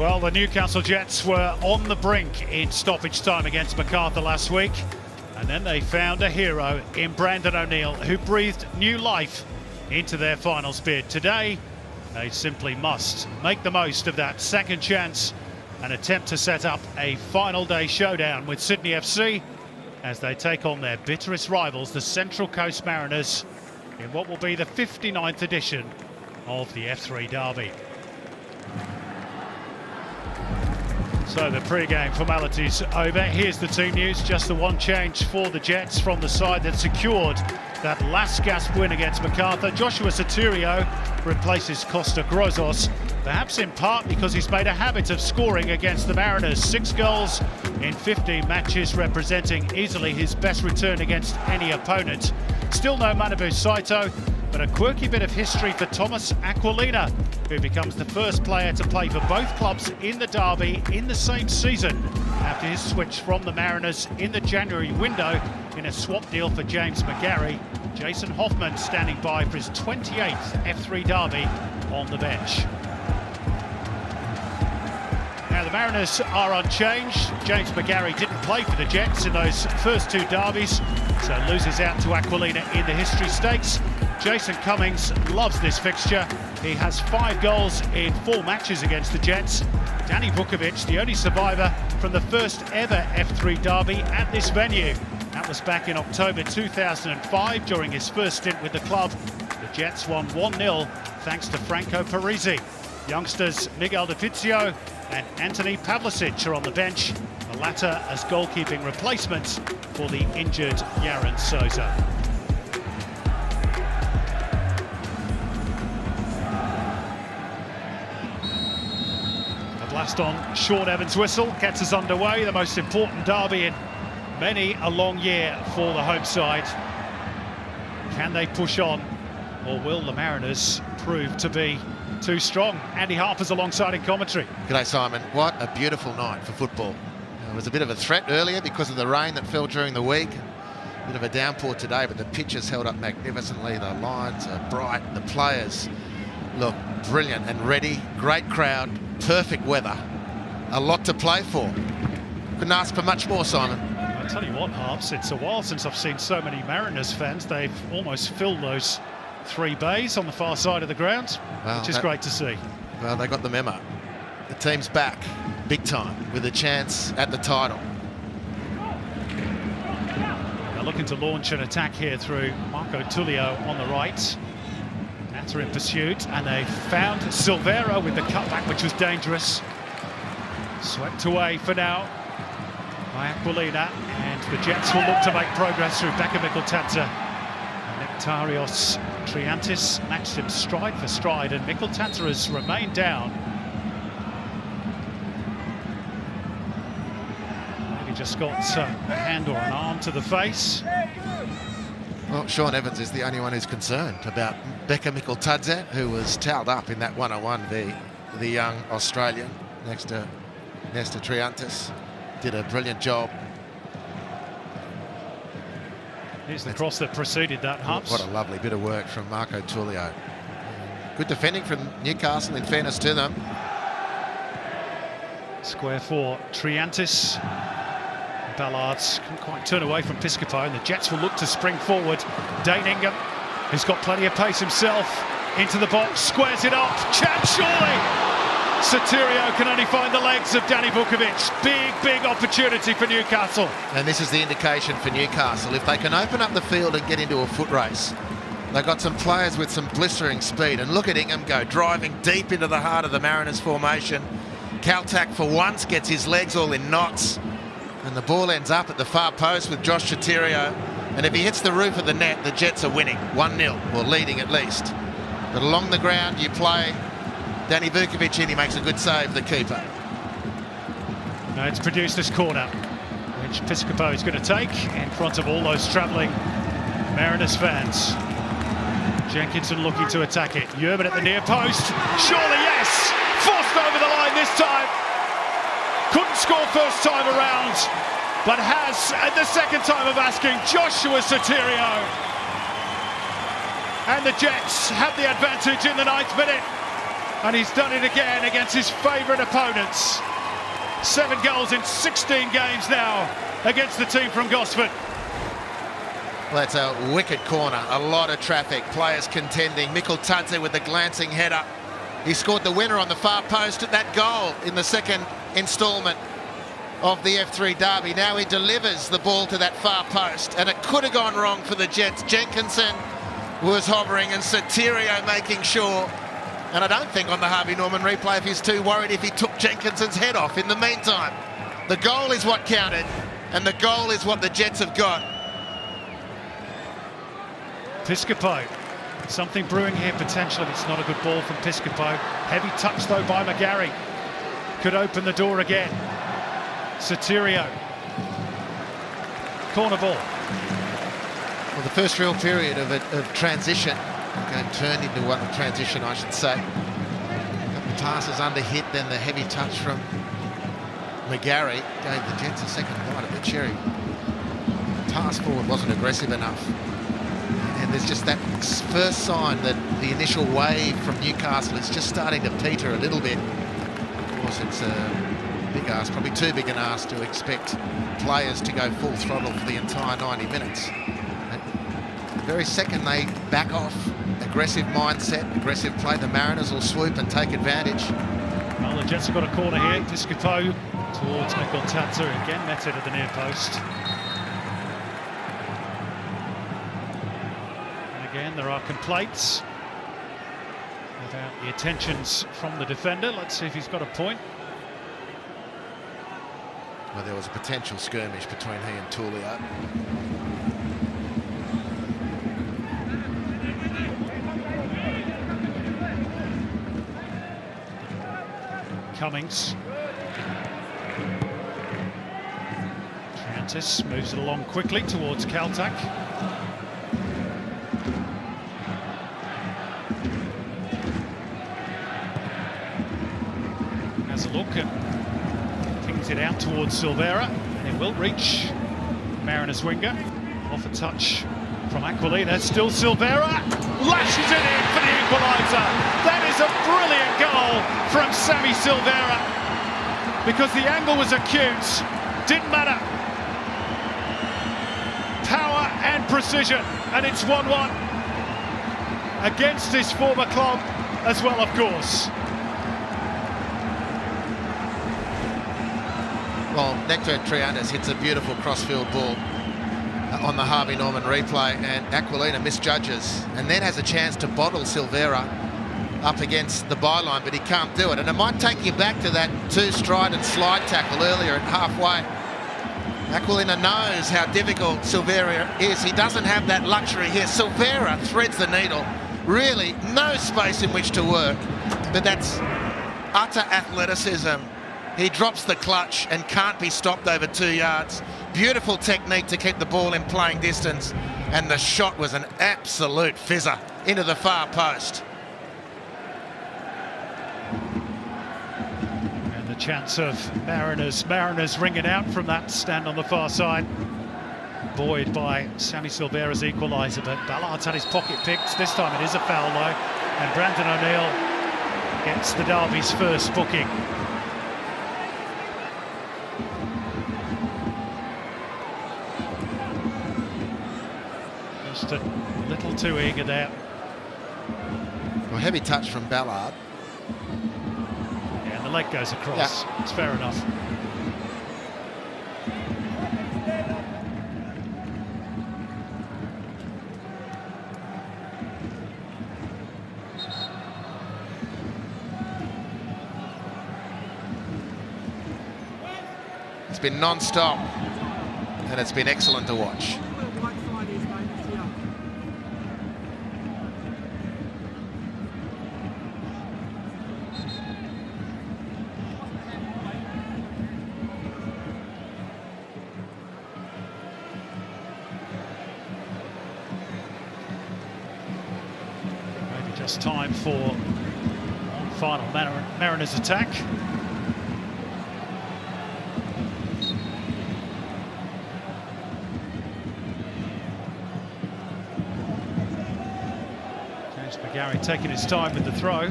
Well, the Newcastle Jets were on the brink in stoppage time against MacArthur last week, and then they found a hero in Brandon O'Neill who breathed new life into their finals bid. Today, they simply must make the most of that second chance and attempt to set up a final day showdown with Sydney FC as they take on their bitterest rivals, the Central Coast Mariners, in what will be the 59th edition of the F3 Derby. So the pre-game formalities over. Here's the team news. Just the one change for the Jets from the side that secured that last gasp win against MacArthur. Joshua Sotirio replaces Costa Grozos, perhaps in part because he's made a habit of scoring against the Mariners. 6 goals in 15 matches, representing easily his best return against any opponent. Still no Manabu Saito, but a quirky bit of history for Thomas Aquilina, who becomes the first player to play for both clubs in the Derby in the same season after his switch from the Mariners in the January window in a swap deal for James McGarry. Jason Hoffman standing by for his 28th F3 Derby on the bench. Now the Mariners are unchanged. James McGarry didn't play for the Jets in those first 2 derbies, so loses out to Aquilina in the History Stakes. Jason Cummings loves this fixture. He has 5 goals in 4 matches against the Jets. Danny Vukovic, the only survivor from the first ever F3 Derby at this venue. That was back in October 2005 during his first stint with the club. The Jets won 1-0 thanks to Franco Parisi. Youngsters Miguel De Fizio and Anthony Pavlicic are on the bench, the latter as goalkeeping replacements for the injured Yaron Souza. Blast on Sean Evans' whistle gets us underway. The most important derby in many a long year for the home side. Can they push on, or will the Mariners prove to be too strong? Andy Harper's alongside in commentary. G'day, Simon. What a beautiful night for football. It was a bit of a threat earlier because of the rain that fell during the week. A bit of a downpour today, but the pitch has held up magnificently. The lines are bright. The players look brilliant and ready. Great crowd. Perfect weather. A lot to play for. Couldn't ask for much more, Simon. I'll tell you what, Harps, it's a while since I've seen so many Mariners fans. They've almost filled those 3 bays on the far side of the ground, which is great to see. Well, they got the memo. The team's back, big time, with a chance at the title. They're looking to launch an attack here through Marco Tullio on the right. Natter in pursuit, and they found Silvera with the cutback, which was dangerous. Swept away for now by Aquilina, and the Jets will look to make progress through Becca Mikkeltadze. Nectarios Triantis matched him stride for stride, and Mikkeltadze has remained down. Maybe just got a hand or an arm to the face. Well, Sean Evans is the only one who's concerned about Becca Mikkeltadze, who was towelled up in that 1-on-1, the young Australian next to Triantis. Did a brilliant job. Here's the cross that preceded that, Harps. What a lovely bit of work from Marco Tullio. Good defending from Newcastle, in fairness to them. Square for Triantis. Ballards couldn't quite turn away from Piscopo, and the Jets will look to spring forward. Dane Ingham, who's got plenty of pace himself, into the box, squares it up, chance surely! Sotirio can only find the legs of Danny Vukovic. Big opportunity for Newcastle. And this is the indication for Newcastle. If they can open up the field and get into a foot race, they've got some players with some blistering speed. And look at Ingham go, driving deep into the heart of the Mariners formation. Kaltak for once gets his legs all in knots. And the ball ends up at the far post with Josh Sotirio. And if he hits the roof of the net, the Jets are winning 1-0, or leading at least. But along the ground, you play Danny Vukovic in, he makes a good save, the keeper. Now it's produced this corner, which Piscopo is going to take in front of all those travelling Mariners fans. Jenkinson looking to attack it. Yerman at the near post. Surely yes! Forced over the line this time. Couldn't score first time around, but has at the second time of asking. Joshua Sotirio. And the Jets have the advantage in the 9th minute. And he's done it again against his favourite opponents. 7 goals in 16 games now against the team from Gosford. Well, that's a wicked corner, a lot of traffic, players contending. Mikkel Tadze with the glancing header. He scored the winner on the far post at that goal in the second instalment of the F3 derby. Now he delivers the ball to that far post, and it could have gone wrong for the Jets. Jenkinson was hovering and Sotirio making sure. And I don't think on the Harvey Norman replay if he's too worried if he took Jenkinson's head off. In the meantime, the goal is what counted, and the goal is what the Jets have got. Piscopo. Something brewing here potentially. It's not a good ball from Piscopo. Heavy touch though by McGarry. Could open the door again. Sotirio. Corner ball. Well, the first real period of transition, turned into one of transition, I should say. A couple of passes under hit, then the heavy touch from McGarry gave the Jets a second bite at the cherry. Pass forward wasn't aggressive enough. And there's just that first sign that the initial wave from Newcastle is just starting to peter a little bit. Of course, it's a big ask, probably too big an ask to expect players to go full throttle for the entire 90 minutes. The very second they back off, aggressive mindset, aggressive play, the Mariners will swoop and take advantage. Well, the Jets have got a corner here. Piscopo towards Mikkel Tadze, again met it at the near post. And again, there are complaints about the attentions from the defender. Let's see if he's got a point. Well, there was a potential skirmish between he and Tullio. Cummings. Trantis moves it along quickly towards Kaltak. Has a look and pings it out towards Silvera, and it will reach Mariners winger. Off a touch from Aquilina, still Silvera, lashes it in for the equaliser. That is a brilliant goal from Sammy Silvera, because the angle was acute, didn't matter. Power and precision, and it's 1-1 against his former club as well, of course. Well, Nectar Triandas hits a beautiful crossfield ball on the Harvey Norman replay, and Aquilina misjudges and then has a chance to bottle Silvera up against the byline, but he can't do it. And it might take you back to that two-stride and slide tackle earlier at halfway. Aquilina knows how difficult Silvera is. He doesn't have that luxury here. Silvera threads the needle. Really, no space in which to work, but that's utter athleticism. He drops the clutch and can't be stopped over 2 yards. Beautiful technique to keep the ball in playing distance, and the shot was an absolute fizzer into the far post. And the chance of Mariners ringing out from that stand on the far side. Buoyed by Sammy Silvera's equaliser, but Ballard's had his pocket picked. This time it is a foul though, and Brandon O'Neill gets the derby's first booking. Just a little too eager there. Well, heavy touch from Ballard. Yeah, and the leg goes across. Yeah. It's fair enough. It's been non-stop, and it's been excellent to watch. Maybe just time for final Mariners attack. McGarry taking his time with the throw.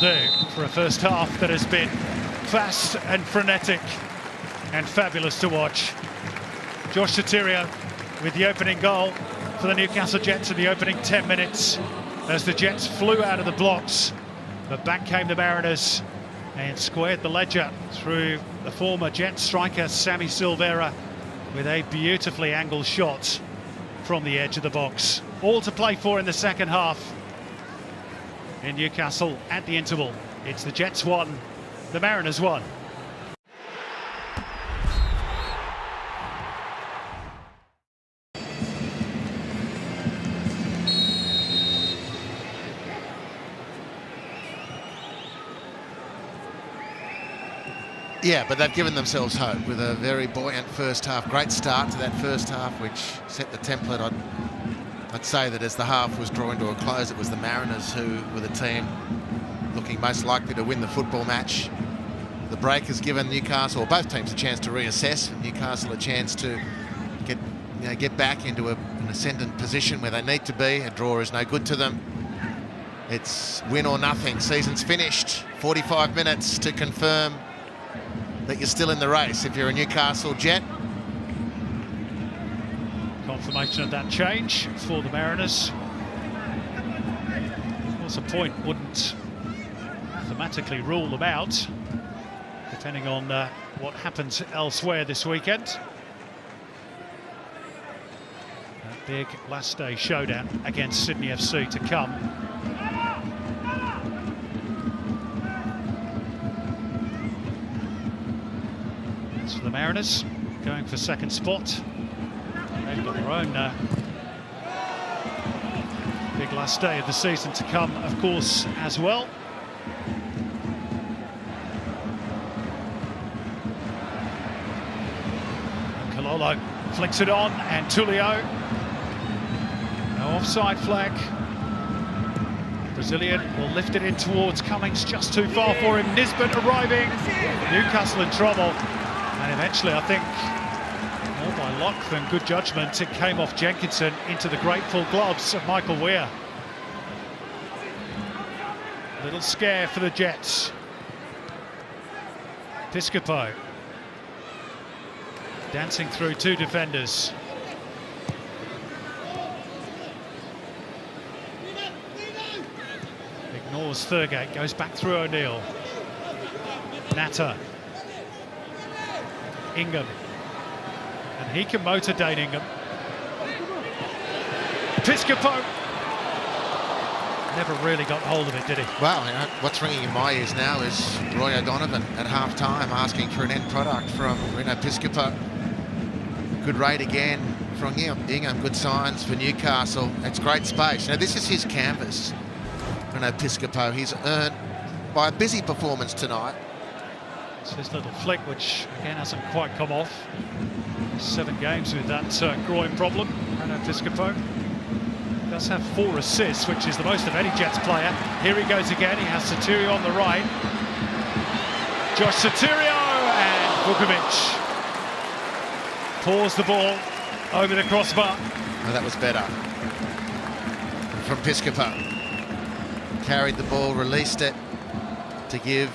That'll do for a first half that has been fast and frenetic and fabulous to watch. Josh Sotirio with the opening goal for the Newcastle Jets in the opening 10 minutes as the Jets flew out of the blocks. But back came the Mariners and squared the ledger through the former Jets striker Sammy Silvera with a beautifully angled shot from the edge of the box. All to play for in the second half in Newcastle at the interval. It's the Jets 1, the Mariners 1. Yeah, but they've given themselves hope with a very buoyant first half. Great start to that first half, which set the template. I'd say that as the half was drawing to a close, it was the Mariners who were the team looking most likely to win the football match. The break has given Newcastle, or both teams, a chance to reassess, and Newcastle a chance to get back into an ascendant position where they need to be. A draw is no good to them. It's win or nothing. Season's finished. 45 minutes to confirm that you're still in the race if you're a Newcastle Jet. Confirmation of that change for the Mariners. Of course, a point wouldn't mathematically rule them out, depending on what happens elsewhere this weekend. That big last day showdown against Sydney FC to come. For the Mariners, going for second spot. They've got their own big last day of the season to come, of course, as well. Kalolo flicks it on, and Tulio. No offside flag. Brazilian will lift it in towards Cummings, just too far for him. Nisbet arriving. Newcastle in trouble. And eventually, I think, more by luck than good judgment, it came off Jenkinson into the grateful gloves of Michael Weir. Little scare for the Jets. Piscopo dancing through two defenders. Ignores Thurgate, goes back through O'Neill. Natter. Ingham, and he can motor Dane Ingham. Piscopo never really got hold of it, did he? Well, what's ringing in my ears now is Roy O'Donovan at half-time asking for an end product from Reno Piscopo. Good rate again from Ingham, good signs for Newcastle. It's great space. Now, this is his canvas, Reno Piscopo. He's earned, by a busy performance tonight, his little flick, which again hasn't quite come off. 7 games with that groin problem. Reno Piscopo does have 4 assists, which is the most of any Jets player. Here he goes again. He has Sotirio on the right. Josh Sotirio, and Vukovic pours the ball over the crossbar. Oh, that was better from Piscopo. Carried the ball, released it to give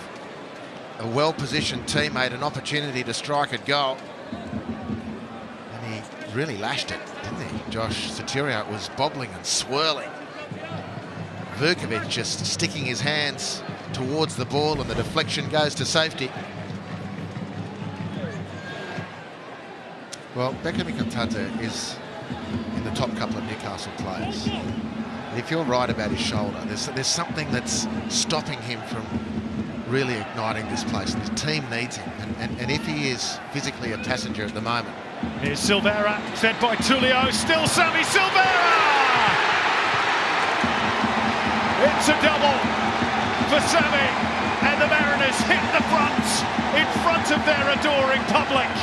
a well-positioned teammate an opportunity to strike a goal, and he really lashed it, didn't he? Josh Sotirio was bobbling and swirling. Vukovic just sticking his hands towards the ball, and the deflection goes to safety. Well, Bekami Kontata is in the top couple of Newcastle players. And if you're right about his shoulder, there's something that's stopping him from really igniting this place. The team needs him, and if he is physically a passenger at the moment. Here's Silvera, fed by Tulio, still Sammy Silvera! It's a double for Sammy, and the Mariners hit the front in front of their adoring public.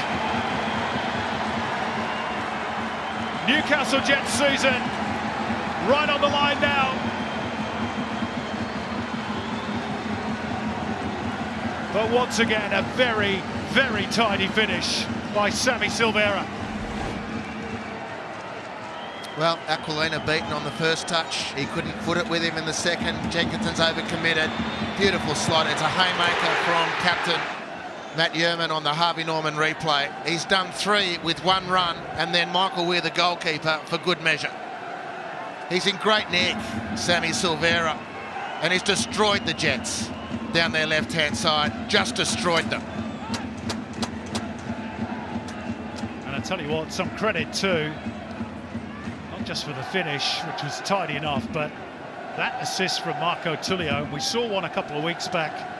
Newcastle Jets season right on the line now. But once again, a very, very tidy finish by Sammy Silvera. Well, Aquilina beaten on the first touch. He couldn't foot it with him in the second. Jenkinson's overcommitted. Beautiful slot. It's a haymaker from captain Matt Yerman on the Harvey Norman replay. He's done 3 with 1 run, and then Michael Weir, the goalkeeper, for good measure. He's in great nick, Sammy Silvera, and he's destroyed the Jets down their left-hand side. Just destroyed them. And I tell you what, some credit too, not just for the finish, which was tidy enough, but that assist from Marco Tullio. We saw one a couple of weeks back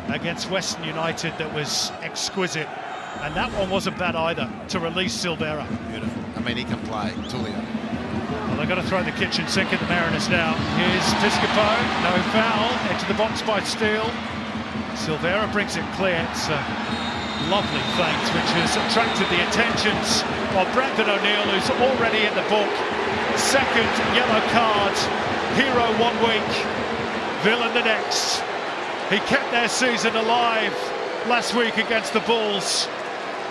against Western United that was exquisite, and that one wasn't bad either, to release Silvera. Beautiful. I mean, he can play, Tullio. Well, they've got to throw the kitchen sink at the Mariners now. Here's Piscopo, no foul, into the box by Steele. Silvera brings it clear. It's a lovely feint which has attracted the attentions of Brendan O'Neill, who's already in the book. Second yellow card, hero 1 week, villain the next. He kept their season alive last week against the Bulls,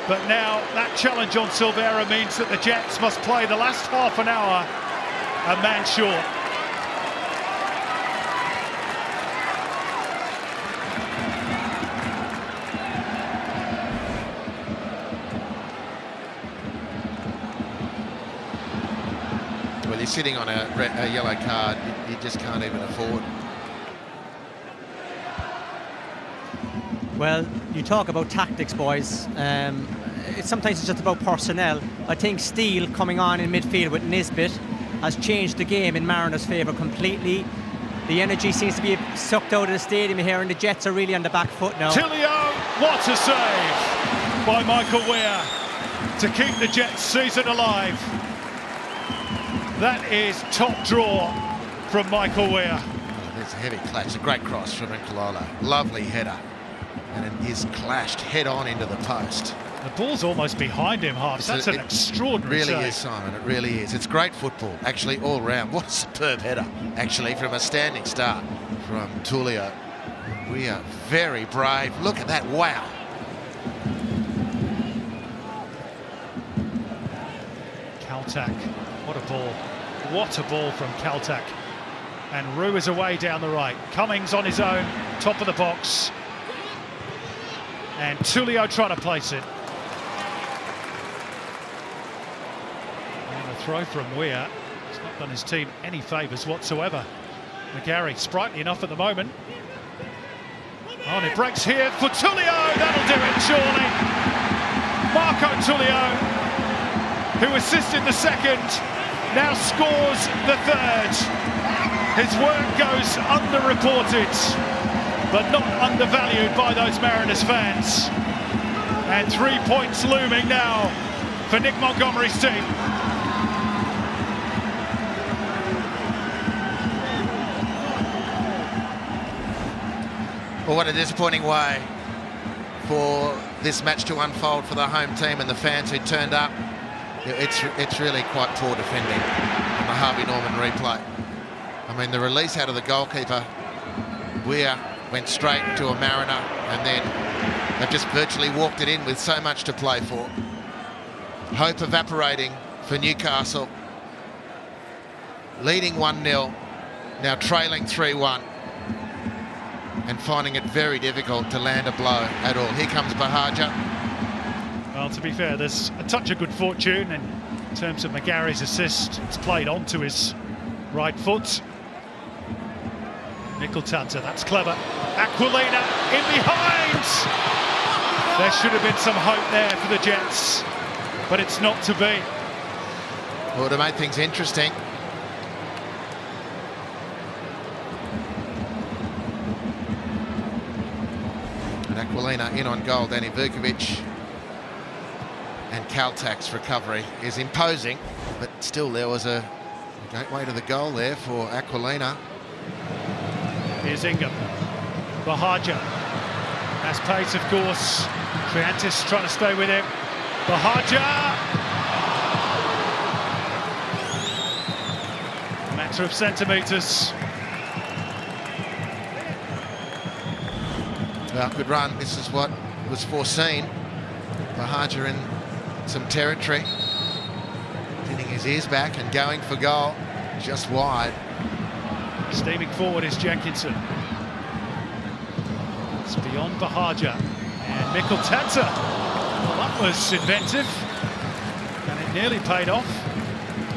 but now that challenge on Silvera means that the Jets must play the last half an hour a man short. Well, you're sitting on a yellow card you just can't even afford. Well, you talk about tactics, boys. Sometimes it's just about personnel. I think Steele coming on in midfield with Nisbet has changed the game in Mariners' favour completely. The energy seems to be sucked out of the stadium here, and the Jets are really on the back foot now. Tullio, what a save by Michael Weir to keep the Jets' season alive. That is top draw from Michael Weir. Oh, there's a heavy clash. A great cross from Nkololo. Lovely header. And it is clashed head-on into the post. The ball's almost behind him, Harves. That's an extraordinary save. It really save. is, Simon. It really is. It's great football, actually, all round. What a superb header, actually, from a standing start from Tullio. We are very brave. Look at that. Wow. Kaltak, what a ball. What a ball from Kaltak. And Roux is away down the right. Cummings on his own, top of the box. And Tullio trying to place it. And a throw from Weir. It's not done his team any favours whatsoever. McGarry, sprightly enough at the moment. Oh, and it breaks here for Tullio. That'll do it, surely. Marco Tullio, who assisted the second, now scores the third. His work goes underreported, but not undervalued by those Mariners fans. And 3 points looming now for Nick Montgomery's team. Well, what a disappointing way for this match to unfold for the home team and the fans who turned up. It's really quite poor defending on the Harvey Norman replay. I mean, the release out of the goalkeeper, Weir went straight to a Mariner, and then they've just virtually walked it in with so much to play for. Hope evaporating for Newcastle. Leading 1-0, now trailing 3-1, and finding it very difficult to land a blow at all. Here comes Bahaja. Well, to be fair, there's a touch of good fortune in terms of McGarry's assist. It's played onto his right foot. Nicol-Tanta, that's clever. Aquilina in behind! There should have been some hope there for the Jets, but it's not to be. Well, to make things interesting, and Aquilina in on goal. Danny Vukovic, and Kaltak's recovery is imposing, but still there was a gateway to the goal there for Aquilina. Here's Ingham. Bahaja has pace, of course. Triantis trying to stay with him. Bahaja! Matter of centimetres. Well, good run. This is what was foreseen. Bahaja in some territory. pinning his ears back and going for goal, just wide. Steaming forward is Jenkinson. It's beyond Bahaja. And Mikkel Tadze. Well, that was inventive. And it nearly paid off.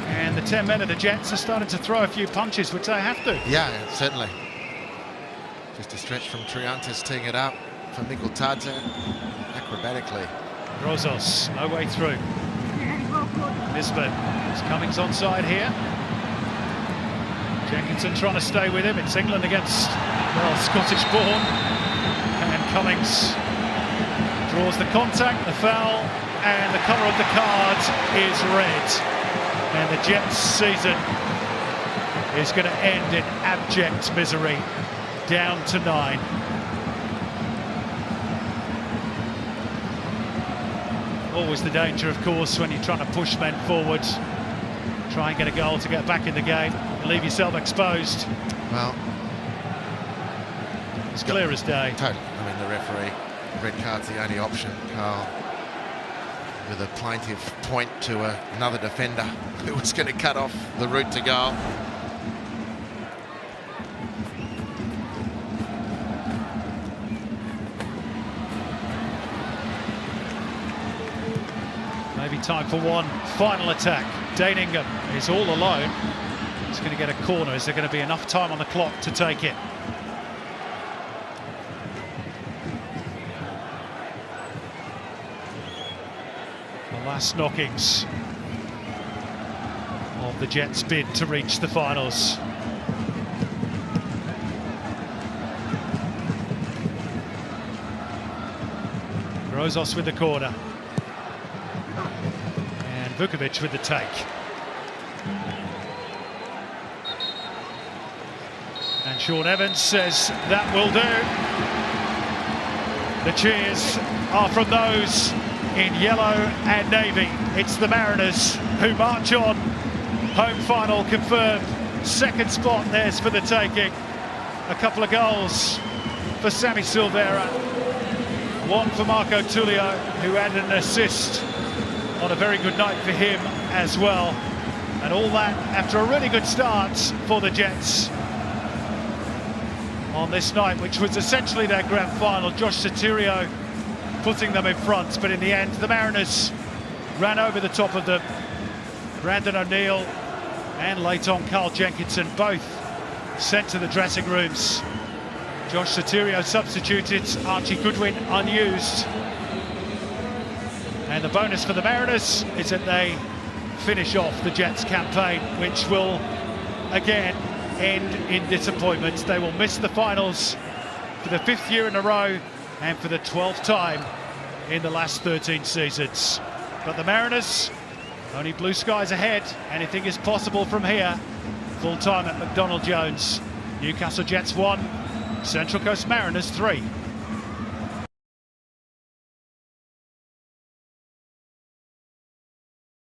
And the 10 men of the Jets are starting to throw a few punches, which they have to. Yeah, certainly. Just a stretch from Triantis teeing it up for Mikkel Tadze acrobatically. Rozos, no way through. Nisbet, Cummings onside here. Jenkinson trying to stay with him. It's England against, well, Scottish-born. And Cummings draws the contact, the foul, and the colour of the card is red. And the Jets' season is going to end in abject misery, down to 9. Always the danger, of course, when you're trying to push men forward, try and get a goal to get back in the game, leave yourself exposed. Well, it's clear as day. Totally. I mean, the referee, red card's the only option, Carl, with a plaintiff point to another defender who was going to cut off the route to goal. Maybe time for one final attack. Dane Ingham is all alone. He's going to get a corner. Is there going to be enough time on the clock to take it? The last knockings of the Jets' bid to reach the finals. Rozos with the corner. And Vukovic with the take. And Sean Evans says that will do. The cheers are from those in yellow and navy. It's the Mariners who march on. Home final confirmed. Second spot, there's for the taking. A couple of goals for Sammy Silvera. One for Marco Tullio, who had an assist on a very good night for him as well. And all that after a really good start for the Jets on this night, which was essentially their grand final. Josh Sotirio putting them in front, but in the end the Mariners ran over the top of them. Brandon O'Neill and late on Carl Jenkinson both sent to the dressing rooms. Josh Sotirio substituted, Archie Goodwin unused. And the bonus for the Mariners is that they finish off the Jets campaign, which will again end in disappointment. They will miss the finals for the 5th year in a row and for the 12th time in the last 13 seasons. But the Mariners, only blue skies ahead. Anything is possible from here. Full time at McDonald Jones. Newcastle Jets 1, Central Coast Mariners 3.